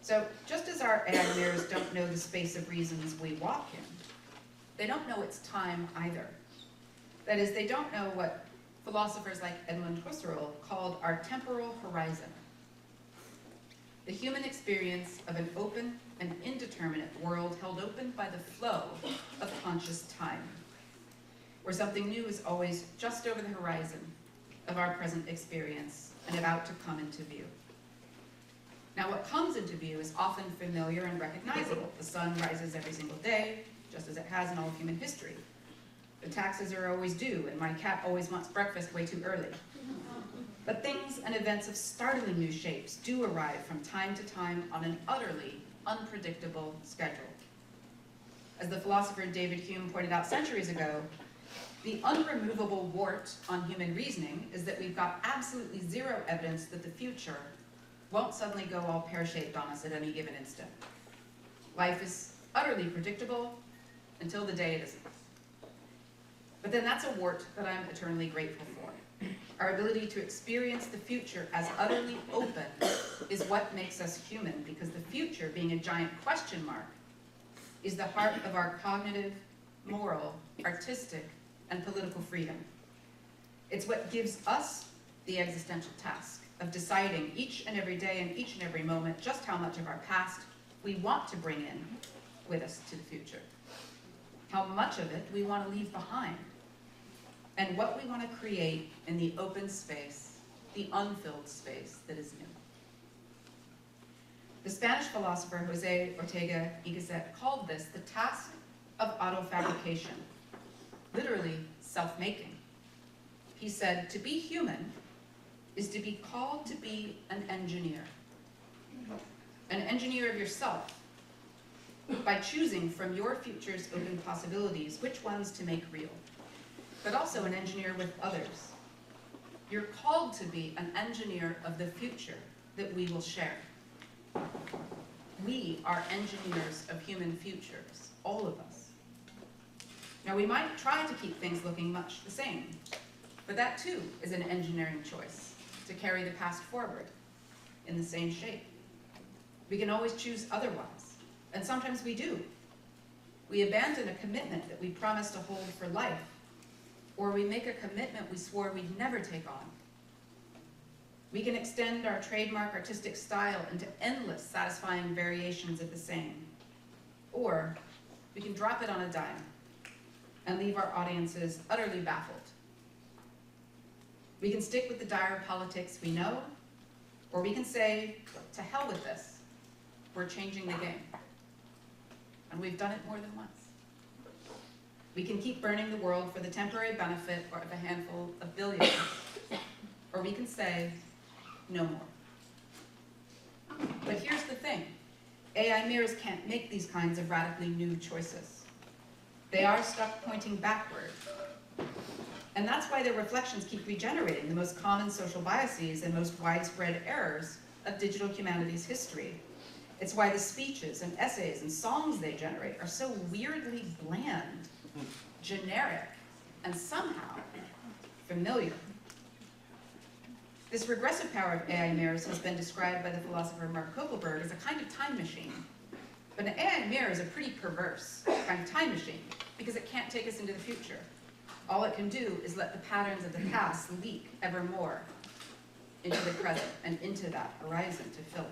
So just as our AI mirrors don't know the space of reasons we walk in, they don't know its time either. That is, they don't know what philosophers like Edmund Husserl called our temporal horizon. The human experience of an open and indeterminate world held open by the flow of conscious time, where something new is always just over the horizon of our present experience and about to come into view. Now, what comes into view is often familiar and recognizable. The sun rises every single day, just as it has in all of human history. The taxes are always due, and my cat always wants breakfast way too early. But things and events of startling new shapes do arrive from time to time on an utterly unpredictable schedule. As the philosopher David Hume pointed out centuries ago, the unremovable wart on human reasoning is that we've got absolutely zero evidence that the future won't suddenly go all pear-shaped on us at any given instant. Life is utterly predictable until the day it isn't. But then that's a wart that I'm eternally grateful for. Our ability to experience the future as utterly open is what makes us human, because the future, being a giant question mark, is the heart of our cognitive, moral, artistic, and political freedom. It's what gives us the existential task of deciding each and every day and each and every moment just how much of our past we want to bring in with us to the future, how much of it we want to leave behind, and what we want to create in the open space, the unfilled space that is new. The Spanish philosopher Jose Ortega y Gasset called this the task of auto-fabrication, literally self-making. He said, to be human is to be called to be an engineer of yourself, by choosing from your future's open possibilities which ones to make real. but also an engineer with others. You're called to be an engineer of the future that we will share. We are engineers of human futures, all of us. Now, we might try to keep things looking much the same, but that too is an engineering choice, to carry the past forward in the same shape. We can always choose otherwise, and sometimes we do. We abandon a commitment that we promised to hold for life, or we make a commitment we swore we'd never take on. We can extend our trademark artistic style into endless satisfying variations of the same, or we can drop it on a dime and leave our audiences utterly baffled. We can stick with the dire politics we know, or we can say, to hell with this, we're changing the game. And we've done it more than once. We can keep burning the world for the temporary benefit of a handful of billionaires, or we can say, no more. But here's the thing, AI mirrors can't make these kinds of radically new choices. They are stuck pointing backward. And that's why their reflections keep regenerating the most common social biases and most widespread errors of digital humanities history. It's why the speeches and essays and songs they generate are so weirdly bland, generic, and somehow familiar. This regressive power of AI mirrors has been described by the philosopher Mark Kokelberg as a kind of time machine. But an AI mirror is a pretty perverse kind of time machine because it can't take us into the future. All it can do is let the patterns of the past leak ever more into the present and into that horizon to fill it.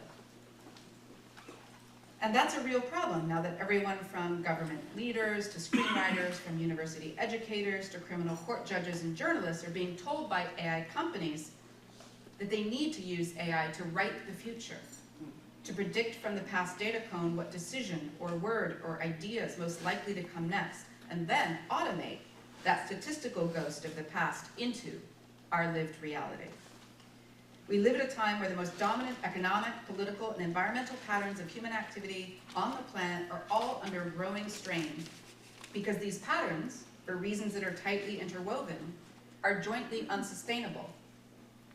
And that's a real problem now that everyone from government leaders to screenwriters, from university educators to criminal court judges and journalists are being told by AI companies that they need to use AI to write the future, to predict from the past data cone what decision or word or idea is most likely to come next, and then automate that statistical ghost of the past into our lived reality. We live at a time where the most dominant economic, political, and environmental patterns of human activity on the planet are all under growing strain because these patterns, for reasons that are tightly interwoven, are jointly unsustainable.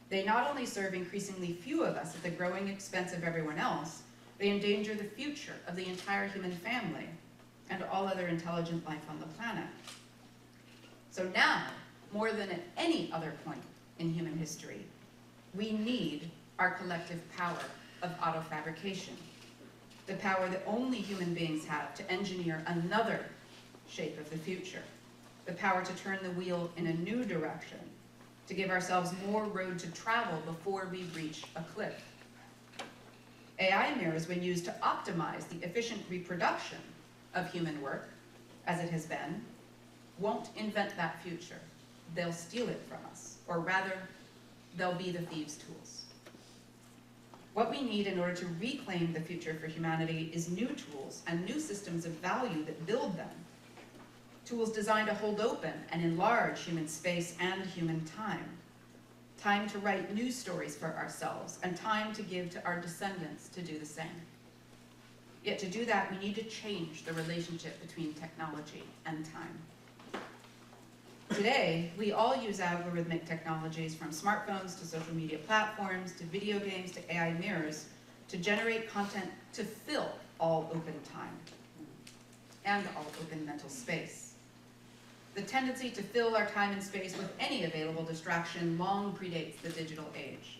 They not only serve increasingly few of us at the growing expense of everyone else, they endanger the future of the entire human family and all other intelligent life on the planet. So now, more than at any other point in human history, we need our collective power of autofabrication, the power that only human beings have to engineer another shape of the future, the power to turn the wheel in a new direction, to give ourselves more road to travel before we reach a cliff. AI mirrors, when used to optimize the efficient reproduction of human work, as it has been, won't invent that future. They'll steal it from us, or rather, they'll be the thieves' tools. What we need in order to reclaim the future for humanity is new tools and new systems of value that build them. Tools designed to hold open and enlarge human space and human time. Time to write new stories for ourselves, and time to give to our descendants to do the same. Yet to do that, we need to change the relationship between technology and time. Today, we all use algorithmic technologies, from smartphones to social media platforms to video games to AI mirrors, to generate content to fill all open time and all open mental space. The tendency to fill our time and space with any available distraction long predates the digital age.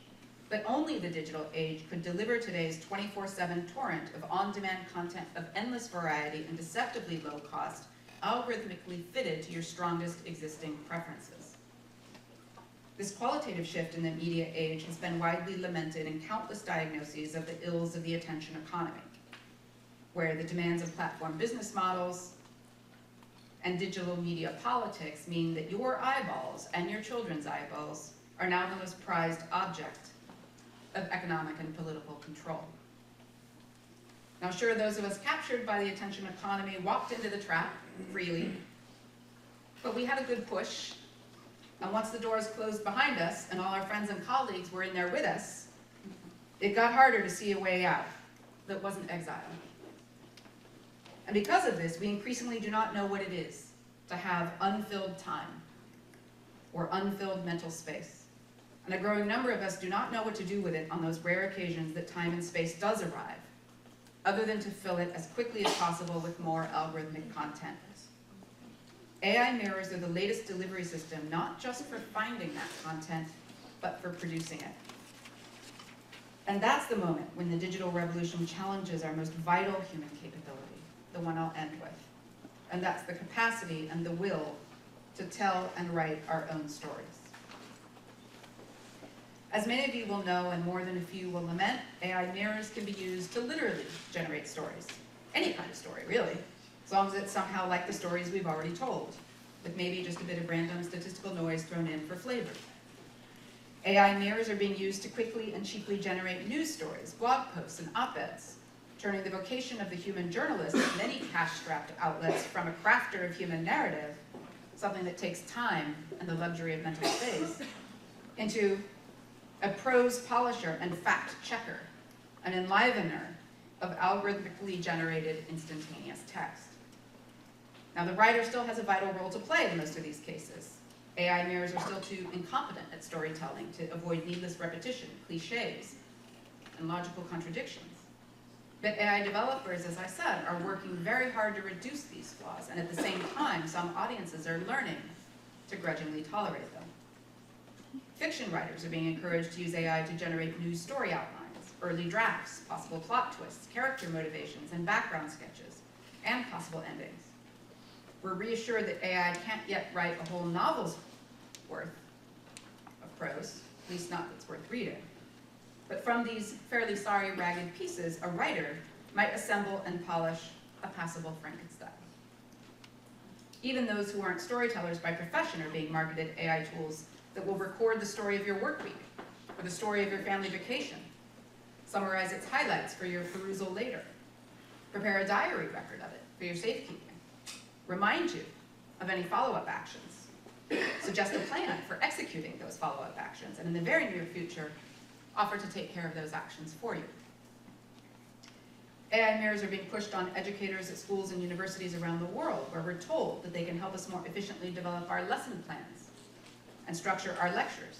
But only the digital age could deliver today's 24/7 torrent of on-demand content of endless variety and deceptively low cost, algorithmically fitted to your strongest existing preferences. This qualitative shift in the media age has been widely lamented in countless diagnoses of the ills of the attention economy, where the demands of platform business models and digital media politics mean that your eyeballs and your children's eyeballs are now the most prized object of economic and political control. Now, sure, those of us captured by the attention economy walked into the trap freely, but we had a good push, and once the doors closed behind us and all our friends and colleagues were in there with us, it got harder to see a way out that wasn't exile. And because of this, we increasingly do not know what it is to have unfilled time, or unfilled mental space. And a growing number of us do not know what to do with it on those rare occasions that time and space does arrive, other than to fill it as quickly as possible with more algorithmic content. AI mirrors are the latest delivery system, not just for finding that content, but for producing it. And that's the moment when the digital revolution challenges our most vital human capability, the one I'll end with. And that's the capacity and the will to tell and write our own stories. As many of you will know, and more than a few will lament, AI mirrors can be used to literally generate stories. Any kind of story, really, as long as it's somehow like the stories we've already told, with maybe just a bit of random statistical noise thrown in for flavor. AI mirrors are being used to quickly and cheaply generate news stories, blog posts, and op-eds, turning the vocation of the human journalist at many cash-strapped outlets from a crafter of human narrative, something that takes time and the luxury of mental space, into a prose polisher and fact checker, an enlivener of algorithmically generated instantaneous text. Now, the writer still has a vital role to play in most of these cases. AI mirrors are still too incompetent at storytelling to avoid needless repetition, cliches, and logical contradictions. But AI developers, as I said, are working very hard to reduce these flaws, and at the same time, some audiences are learning to grudgingly tolerate them. Fiction writers are being encouraged to use AI to generate news story outlines, early drafts, possible plot twists, character motivations, and background sketches, and possible endings. We're reassured that AI can't yet write a whole novel's worth of prose, at least not that's worth reading. But from these fairly sorry, ragged pieces, a writer might assemble and polish a passable Frankenstein. Even those who aren't storytellers by profession are being marketed AI tools that will record the story of your work week, or the story of your family vacation, summarize its highlights for your perusal later, prepare a diary record of it for your safekeeping, remind you of any follow-up actions, suggest a plan for executing those follow-up actions, and in the very near future, offer to take care of those actions for you. AI mirrors are being pushed on educators at schools and universities around the world, where we're told that they can help us more efficiently develop our lesson plans and structure our lectures,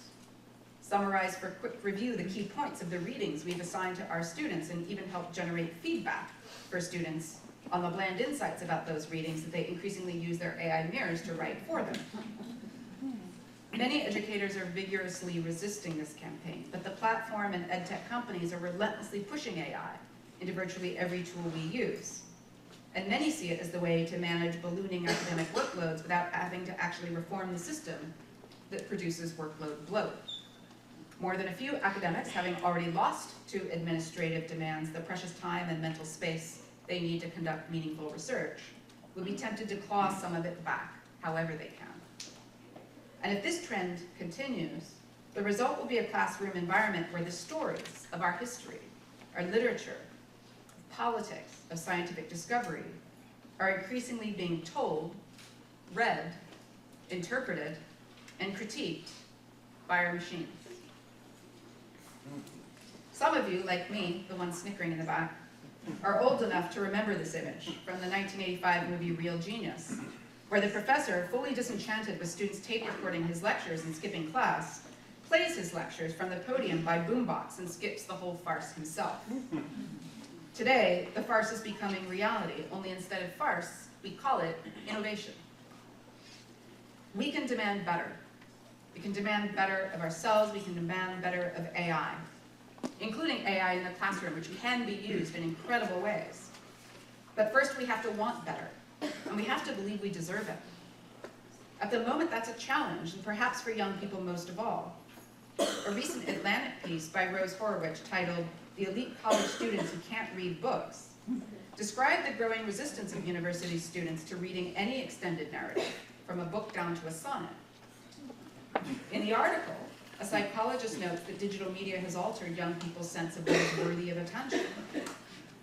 summarize for quick review the key points of the readings we've assigned to our students, and even help generate feedback for students on the bland insights about those readings that they increasingly use their AI mirrors to write for them. Many educators are vigorously resisting this campaign, but the platform and edtech companies are relentlessly pushing AI into virtually every tool we use. And many see it as the way to manage ballooning academic workloads without having to actually reform the system that produces workload bloat. More than a few academics, having already lost to administrative demands the precious time and mental space they need to conduct meaningful research, will be tempted to claw some of it back, however they can. And if this trend continues, the result will be a classroom environment where the stories of our history, our literature, of politics, of scientific discovery, are increasingly being told, read, interpreted, and critiqued by our machines. Some of you, like me, the one snickering in the back, are old enough to remember this image from the 1985 movie Real Genius, where the professor, fully disenchanted with students tape recording his lectures and skipping class, plays his lectures from the podium by boombox and skips the whole farce himself. Today, the farce is becoming reality, only instead of farce, we call it innovation. We can demand better. We can demand better of ourselves, we can demand better of AI, including AI in the classroom, which can be used in incredible ways. But first we have to want better, and we have to believe we deserve it. At the moment, that's a challenge, and perhaps for young people most of all. A recent Atlantic piece by Rose Horowitz titled "The Elite College Students Who Can't Read Books" described the growing resistance of university students to reading any extended narrative, from a book down to a sonnet. In the article, a psychologist notes that digital media has altered young people's sense of what is worthy of attention.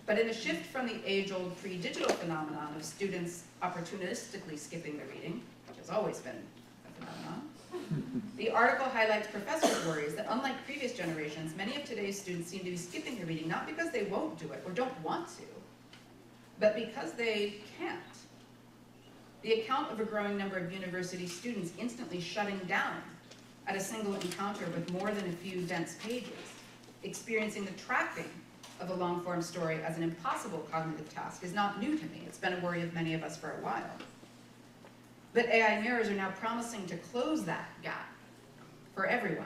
But in a shift from the age-old pre-digital phenomenon of students opportunistically skipping the reading, which has always been a phenomenon, the article highlights professors' worries that unlike previous generations, many of today's students seem to be skipping the reading not because they won't do it or don't want to, but because they can't. The account of a growing number of university students instantly shutting down at a single encounter with more than a few dense pages, experiencing the tracking of a long-form story as an impossible cognitive task is not new to me. It's been a worry of many of us for a while. But AI mirrors are now promising to close that gap for everyone,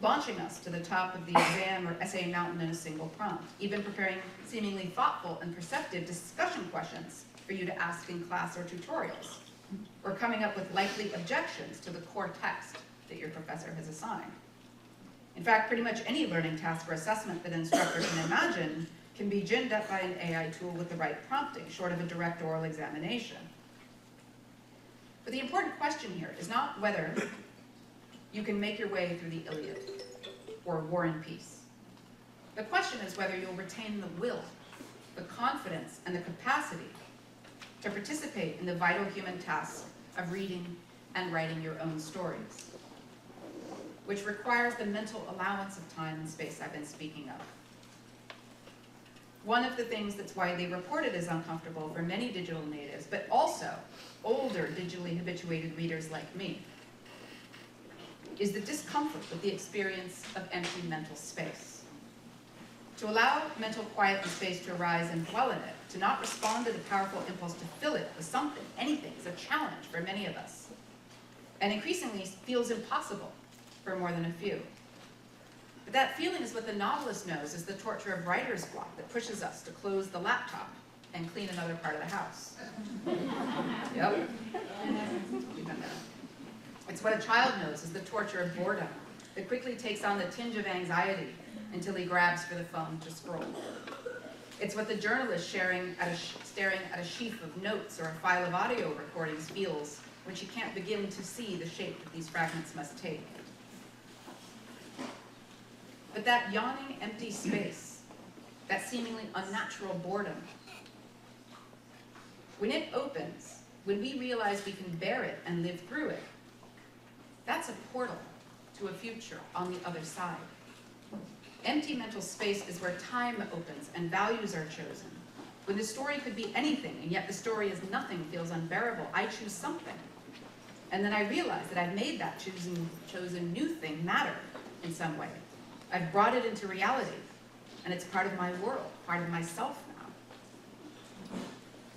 launching us to the top of the exam or essay mountain in a single prompt, even preparing seemingly thoughtful and perceptive discussion questions for you to ask in class or tutorials, or coming up with likely objections to the core text that your professor has assigned. In fact, pretty much any learning task or assessment that an instructor can imagine can be ginned up by an AI tool with the right prompting, short of a direct oral examination. But the important question here is not whether you can make your way through the Iliad or War and Peace. The question is whether you'll retain the will, the confidence, and the capacity to participate in the vital human task of reading and writing your own stories, which requires the mental allowance of time and space I've been speaking of. One of the things that's widely reported as uncomfortable for many digital natives, but also older digitally habituated readers like me, is the discomfort with the experience of empty mental space. To allow mental quiet and space to arise and dwell in it, to not respond to the powerful impulse to fill it with something, anything, is a challenge for many of us, and increasingly feels impossible for more than a few. But that feeling is what the novelist knows is the torture of writer's block that pushes us to close the laptop and clean another part of the house. Yep. We've been there. It's what a child knows is the torture of boredom that quickly takes on the tinge of anxiety until he grabs for the phone to scroll. It's what the journalist staring at a sheaf of notes or a file of audio recordings feels when she can't begin to see the shape that these fragments must take. But that yawning empty space, that seemingly unnatural boredom, when it opens, when we realize we can bear it and live through it, that's a portal to a future on the other side. Empty mental space is where time opens and values are chosen. When the story could be anything, and yet the story is nothing feels unbearable, I choose something. And then I realize that I've made that chosen new thing matter in some way. I've brought it into reality, and it's part of my world, part of myself now.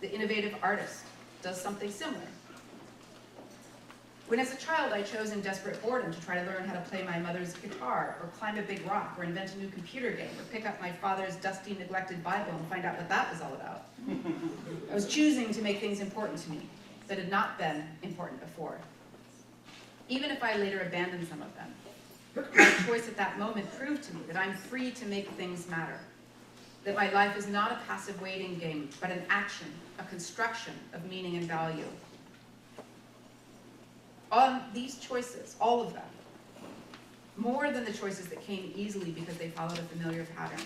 The innovative artist does something similar. When as a child I chose in desperate boredom to try to learn how to play my mother's guitar, or climb a big rock, or invent a new computer game, or pick up my father's dusty, neglected Bible and find out what that was all about, I was choosing to make things important to me that had not been important before. Even if I later abandoned some of them, my choice at that moment proved to me that I'm free to make things matter, that my life is not a passive waiting game, but an action, a construction of meaning and value. On these choices, all of them, more than the choices that came easily because they followed a familiar pattern,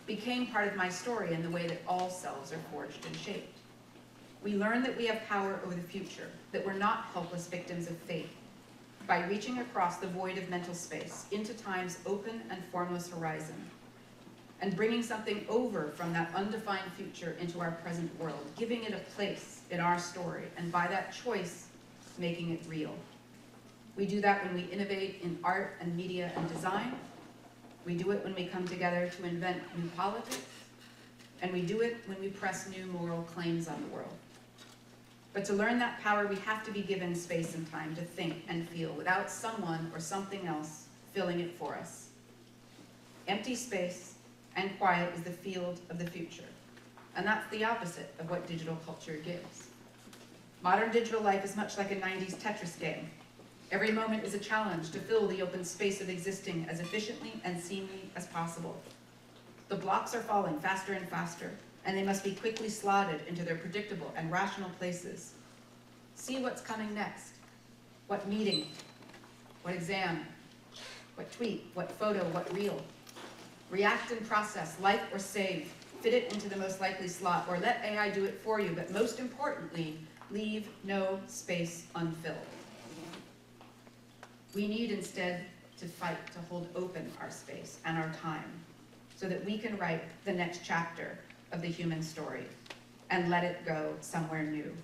became part of my story in the way that all selves are forged and shaped. We learn that we have power over the future, that we're not helpless victims of fate, by reaching across the void of mental space into time's open and formless horizon, and bringing something over from that undefined future into our present world, giving it a place in our story, and by that choice, making it real. We do that when we innovate in art and media and design. We do it when we come together to invent new politics. And we do it when we press new moral claims on the world. But to learn that power, we have to be given space and time to think and feel without someone or something else filling it for us. Empty space and quiet is the field of the future. And that's the opposite of what digital culture gives. Modern digital life is much like a 90s Tetris game. Every moment is a challenge to fill the open space of existing as efficiently and seamlessly as possible. The blocks are falling faster and faster, and they must be quickly slotted into their predictable and rational places. See what's coming next. What meeting, what exam, what tweet, what photo, what reel. React and process, like or save, fit it into the most likely slot, or let AI do it for you, but most importantly, leave no space unfilled. We need instead to fight to hold open our space and our time so that we can write the next chapter of the human story and let it go somewhere new.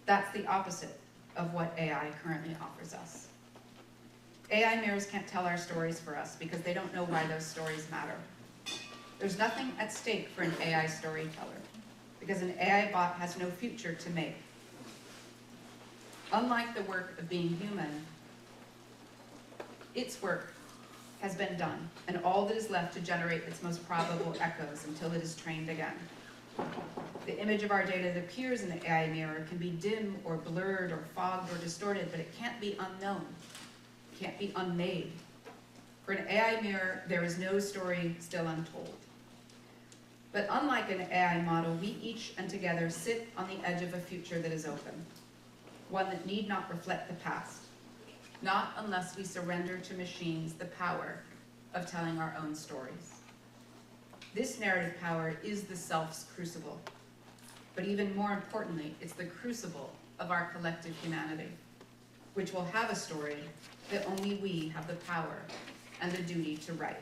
That's the opposite of what AI currently offers us. AI mirrors can't tell our stories for us because they don't know why those stories matter. There's nothing at stake for an AI storyteller because an AI bot has no future to make. Unlike the work of being human, its work has been done, and all that is left to generate its most probable echoes until it is trained again. The image of our data that appears in the AI mirror can be dim or blurred or fogged or distorted, but it can't be unknown. It can't be unmade. For an AI mirror, there is no story still untold. But unlike an AI model, we each and together sit on the edge of a future that is open, one that need not reflect the past, not unless we surrender to machines the power of telling our own stories. This narrative power is the self's crucible, but even more importantly, it's the crucible of our collective humanity, which will have a story that only we have the power and the duty to write.